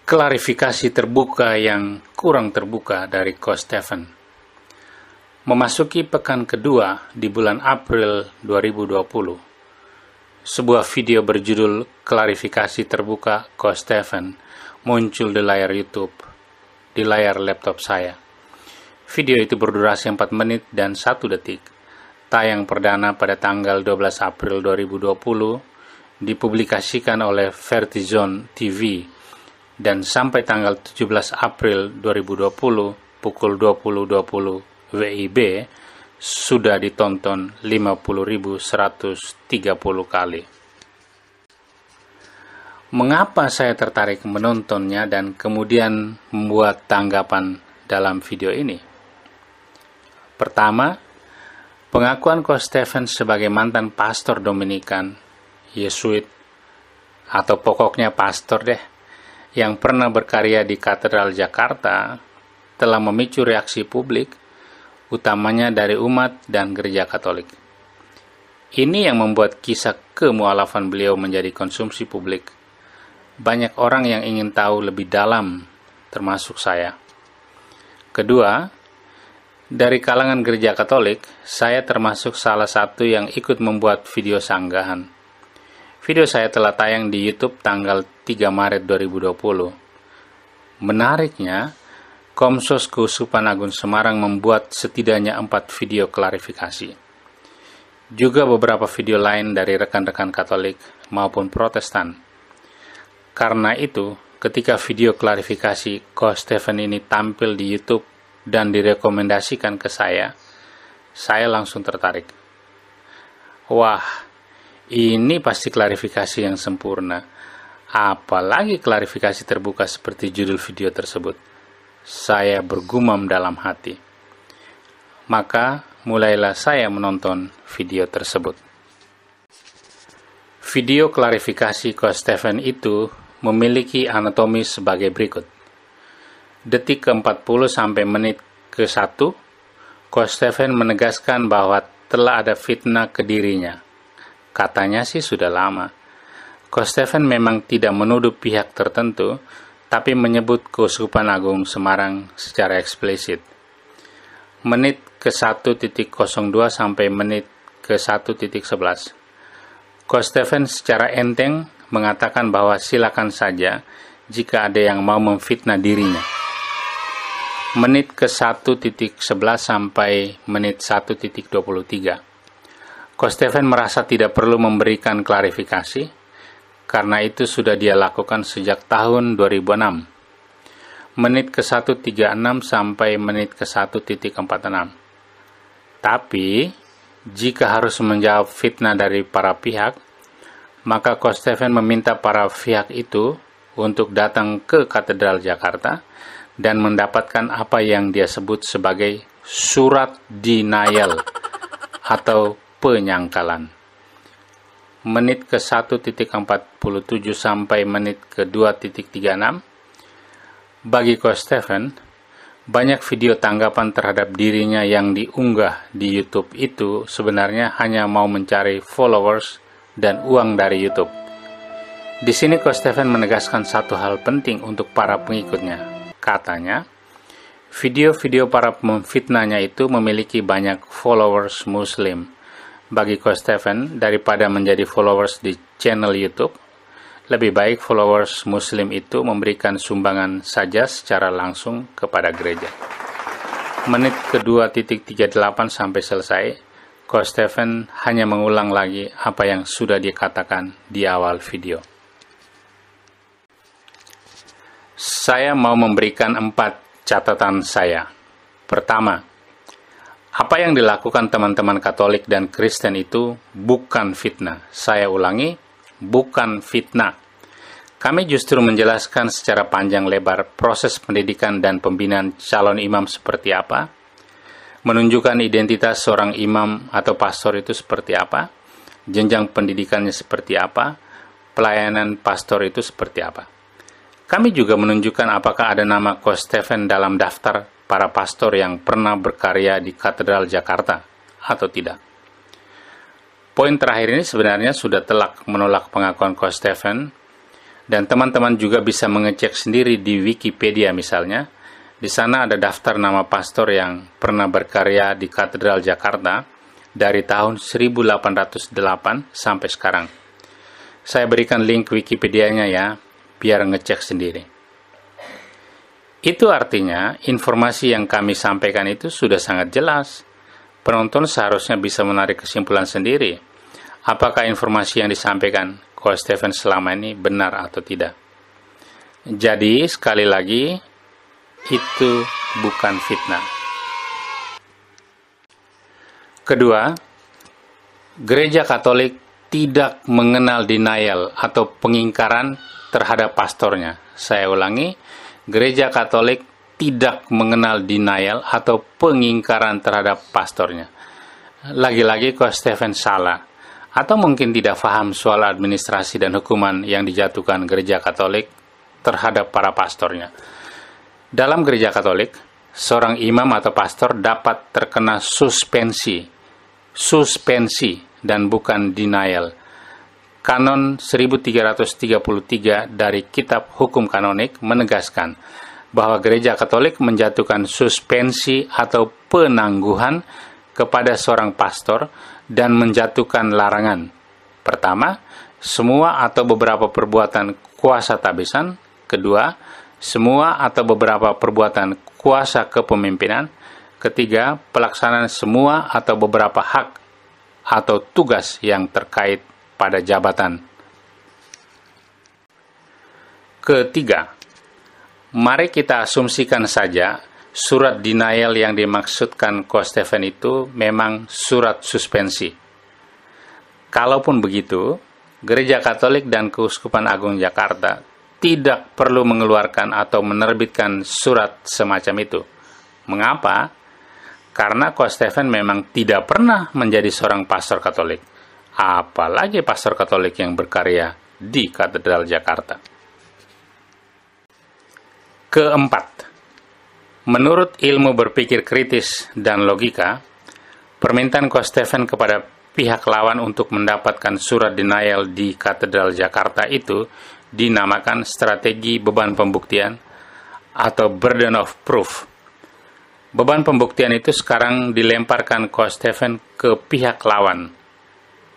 Klarifikasi terbuka yang kurang terbuka dari Coach Stephen. Memasuki pekan kedua di bulan April 2020, sebuah video berjudul Klarifikasi Terbuka Coach Stephen muncul di layar YouTube, di layar laptop saya. Video itu berdurasi 4 menit dan 1 detik. Tayang perdana pada tanggal 12 April 2020, dipublikasikan oleh Vertizon TV, dan sampai tanggal 17 April 2020 pukul 20.20 WIB sudah ditonton 50.130 kali. Mengapa saya tertarik menontonnya dan kemudian membuat tanggapan dalam video ini? Pertama, pengakuan Coach Stephen sebagai mantan pastor Dominikan, Yesuit, atau pokoknya pastor deh, yang pernah berkarya di Katedral Jakarta telah memicu reaksi publik, utamanya dari umat dan gereja Katolik. Ini yang membuat kisah kemualafan beliau menjadi konsumsi publik. Banyak orang yang ingin tahu lebih dalam, termasuk saya. Kedua, dari kalangan gereja Katolik, saya termasuk salah satu yang ikut membuat video sanggahan. Video saya telah tayang di YouTube tanggal 3 Maret 2020. Menariknya, Komsos Keuskupan Agung Semarang membuat setidaknya 4 video klarifikasi. Juga beberapa video lain dari rekan-rekan Katolik maupun Protestan. Karena itu, ketika video klarifikasi Coach Stephen ini tampil di YouTube dan direkomendasikan ke saya langsung tertarik. Wah, ini pasti klarifikasi yang sempurna. Apalagi klarifikasi terbuka seperti judul video tersebut. Saya bergumam dalam hati. Maka mulailah saya menonton video tersebut. Video klarifikasi Coach Stephen itu memiliki anatomi sebagai berikut. Detik ke-40 sampai menit ke-1, Coach Stephen menegaskan bahwa telah ada fitnah ke dirinya. Katanya sih sudah lama. Coach Stephen memang tidak menuduh pihak tertentu, tapi menyebut Keuskupan Agung Semarang secara eksplisit. Menit ke-1.02 sampai menit ke-1.11. Coach Stephen secara enteng mengatakan bahwa silakan saja jika ada yang mau memfitnah dirinya. Menit ke-1.11 sampai menit 1.23. Coach Stephen merasa tidak perlu memberikan klarifikasi, karena itu sudah dia lakukan sejak tahun 2006. Menit ke-1.36 sampai menit ke-1.46. Tapi, jika harus menjawab fitnah dari para pihak, maka Coach Stephen meminta para pihak itu untuk datang ke Katedral Jakarta dan mendapatkan apa yang dia sebut sebagai surat denial atau penyangkalan. Menit ke-1.47 sampai menit ke-2.36. Bagi Coach Stephen, banyak video tanggapan terhadap dirinya yang diunggah di YouTube itu sebenarnya hanya mau mencari followers dan uang dari YouTube. Di sini Coach Stephen menegaskan satu hal penting untuk para pengikutnya. Katanya, video-video para memfitnahnya itu memiliki banyak followers Muslim. Bagi Coach Stephen, daripada menjadi followers di channel YouTube, lebih baik followers Muslim itu memberikan sumbangan saja secara langsung kepada gereja. Menit ke-2.38 sampai selesai, Coach Stephen hanya mengulang lagi apa yang sudah dikatakan di awal video. Saya mau memberikan 4 catatan saya. Pertama, apa yang dilakukan teman-teman Katolik dan Kristen itu bukan fitnah. Saya ulangi, bukan fitnah. Kami justru menjelaskan secara panjang lebar proses pendidikan dan pembinaan calon imam seperti apa, menunjukkan identitas seorang imam atau pastor itu seperti apa, jenjang pendidikannya seperti apa, pelayanan pastor itu seperti apa. Kami juga menunjukkan apakah ada nama Coach Stephen dalam daftar para pastor yang pernah berkarya di Katedral Jakarta atau tidak. Poin terakhir ini sebenarnya sudah telak menolak pengakuan Coach Stephen Dan teman-teman juga bisa mengecek sendiri di Wikipedia misalnya. Di sana ada daftar nama pastor yang pernah berkarya di Katedral Jakarta dari tahun 1808 sampai sekarang. Saya berikan link Wikipedianya ya, biar ngecek sendiri. Itu artinya informasi yang kami sampaikan itu sudah sangat jelas. Penonton seharusnya bisa menarik kesimpulan sendiri. Apakah informasi yang disampaikan Coach Stephen selama ini benar atau tidak. Jadi, sekali lagi, itu bukan fitnah. Kedua, Gereja Katolik tidak mengenal denial atau pengingkaran terhadap pastornya. Saya ulangi, Gereja Katolik tidak mengenal denial atau pengingkaran terhadap pastornya. Lagi-lagi Coach Stephen salah, atau mungkin tidak paham soal administrasi dan hukuman yang dijatuhkan Gereja Katolik terhadap para pastornya. Dalam Gereja Katolik, seorang imam atau pastor dapat terkena suspensi dan bukan denial. Kanon 1333 dari Kitab Hukum Kanonik menegaskan bahwa Gereja Katolik menjatuhkan suspensi atau penangguhan kepada seorang pastor dan menjatuhkan larangan. Pertama, semua atau beberapa perbuatan kuasa tabisan. Kedua, semua atau beberapa perbuatan kuasa kepemimpinan. Ketiga, pelaksanaan semua atau beberapa hak atau tugas yang terkait pada jabatan. Ketiga, mari kita asumsikan saja surat denial yang dimaksudkan Coach Stephen itu memang surat suspensi. Kalaupun begitu, Gereja Katolik dan Keuskupan Agung Jakarta tidak perlu mengeluarkan atau menerbitkan surat semacam itu. Mengapa? Karena Coach Stephen memang tidak pernah menjadi seorang pastor Katolik, apalagi pastor Katolik yang berkarya di Katedral Jakarta. Keempat, menurut ilmu berpikir kritis dan logika, permintaan Coach Stephen kepada pihak lawan untuk mendapatkan surat denial di Katedral Jakarta itu dinamakan strategi beban pembuktian atau burden of proof. Beban pembuktian itu sekarang dilemparkan Coach Stephen ke pihak lawan.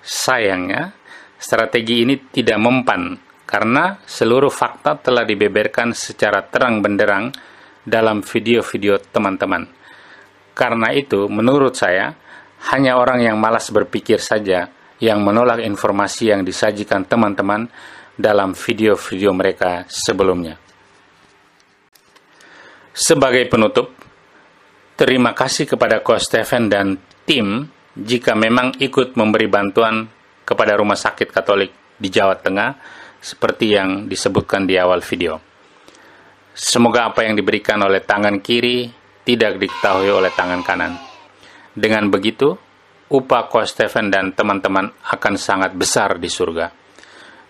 Sayangnya, strategi ini tidak mempan karena seluruh fakta telah dibeberkan secara terang benderang dalam video-video teman-teman. Karena itu, menurut saya, hanya orang yang malas berpikir saja yang menolak informasi yang disajikan teman-teman dalam video-video mereka sebelumnya. Sebagai penutup, terima kasih kepada Coach Stephen dan tim jika memang ikut memberi bantuan kepada Rumah Sakit Katolik di Jawa Tengah seperti yang disebutkan di awal video. Semoga apa yang diberikan oleh tangan kiri tidak diketahui oleh tangan kanan. Dengan begitu, upah Coach Stephen dan teman-teman akan sangat besar di surga.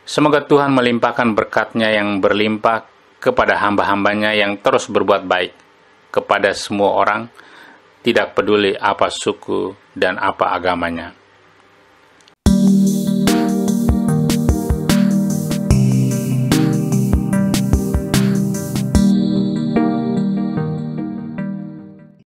Semoga Tuhan melimpahkan berkat-Nya yang berlimpah kepada hamba-hambanya yang terus berbuat baik kepada semua orang, tidak peduli apa suku dan apa agamanya.